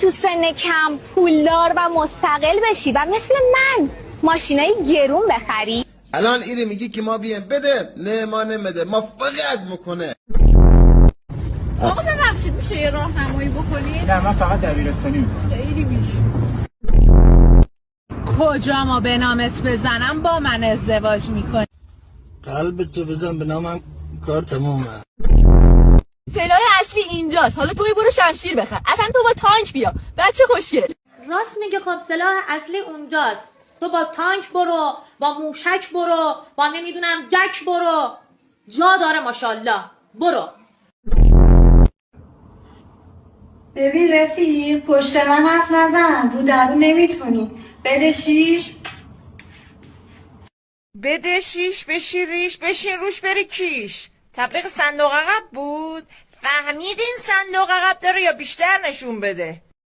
تو سن کم پولدار و مستقل بشی و مثل من ماشینای گرون بخری. الان ایره میگی که ما بیایم بده، نه ما نمیده، ما فقط میکنه. آقا ببخشید میشه یه راهنمایی بکنید؟ نه من فقط دبیرستانی. خیلی کجا ما به نامت بزنم با من ازدواج میکنی؟ قلب تو بزن به نامم کار تمومه. سلاح اصلی اینجاست. حالا توی برو شمشیر بخر. اصلا تو با تانک بیا. بچه خوشگل. راست میگه. خب سلاح اصلی اونجاست. تو با تانک برو، با موشک برو، با نمیدونم جک برو. جا داره ماشاءالله. برو. ببین رفیق، پشت من حرف نزن. رو درو نمیتونی. بده شیش. بده شیش بشی ریش بشین روش بری کیش. تبلیغ صندوق عقب بود. فهمیدین صندوق عقب داره یا بیشتر نشون بده؟